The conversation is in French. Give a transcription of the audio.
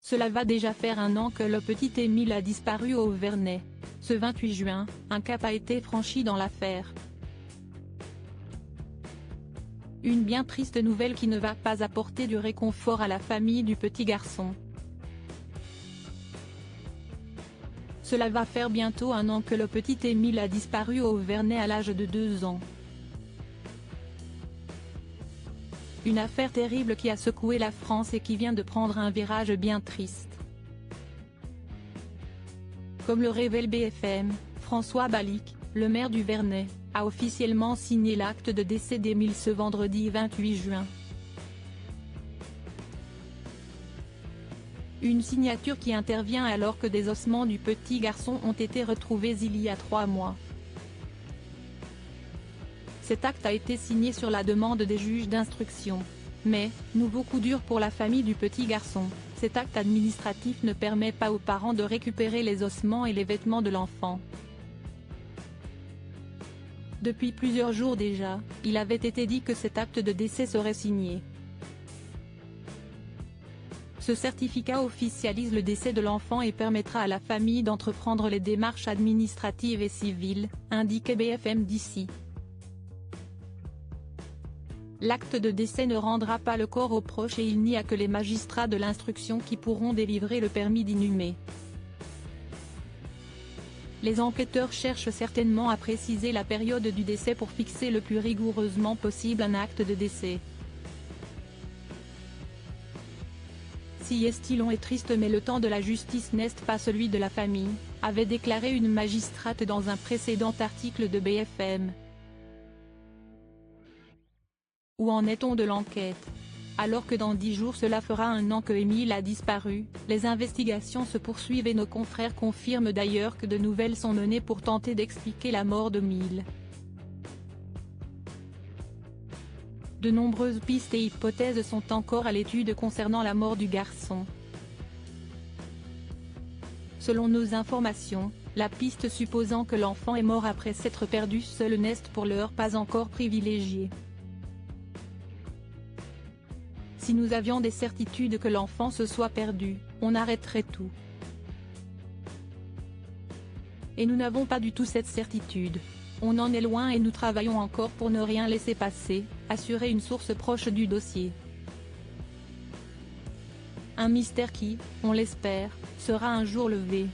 Cela va déjà faire un an que le petit Émile a disparu au Vernet. Ce 28 juin, un cap a été franchi dans l'affaire. Une bien triste nouvelle qui ne va pas apporter du réconfort à la famille du petit garçon. Cela va faire bientôt un an que le petit Émile a disparu au Vernet à l'âge de 2 ans. Une affaire terrible qui a secoué la France et qui vient de prendre un virage bien triste. Comme le révèle BFM, François Balic, le maire du Vernet, a officiellement signé l'acte de décès d'Émile ce vendredi 28 juin. Une signature qui intervient alors que des ossements du petit garçon ont été retrouvés il y a 3 mois. Cet acte a été signé sur la demande des juges d'instruction. Mais, nouveau coup dur pour la famille du petit garçon, cet acte administratif ne permet pas aux parents de récupérer les ossements et les vêtements de l'enfant. Depuis plusieurs jours déjà, il avait été dit que cet acte de décès serait signé. Ce certificat officialise le décès de l'enfant et permettra à la famille d'entreprendre les démarches administratives et civiles, indiquait BFM d'ici. L'acte de décès ne rendra pas le corps aux proches et il n'y a que les magistrats de l'instruction qui pourront délivrer le permis d'inhumer. Les enquêteurs cherchent certainement à préciser la période du décès pour fixer le plus rigoureusement possible un acte de décès. Si est-il long et triste mais le temps de la justice n'est pas celui de la famille, avait déclaré une magistrate dans un précédent article de BFM. Où en est-on de l'enquête? Alors que dans 10 jours cela fera un an que Émile a disparu, les investigations se poursuivent et nos confrères confirment d'ailleurs que de nouvelles sont menées pour tenter d'expliquer la mort d'Émile. De nombreuses pistes et hypothèses sont encore à l'étude concernant la mort du garçon. Selon nos informations, la piste supposant que l'enfant est mort après s'être perdu seul n'est pour l'heure pas encore privilégiée. Si nous avions des certitudes que l'enfant se soit perdu, on arrêterait tout. Et nous n'avons pas du tout cette certitude. On en est loin et nous travaillons encore pour ne rien laisser passer, assurait une source proche du dossier. Un mystère qui, on l'espère, sera un jour levé.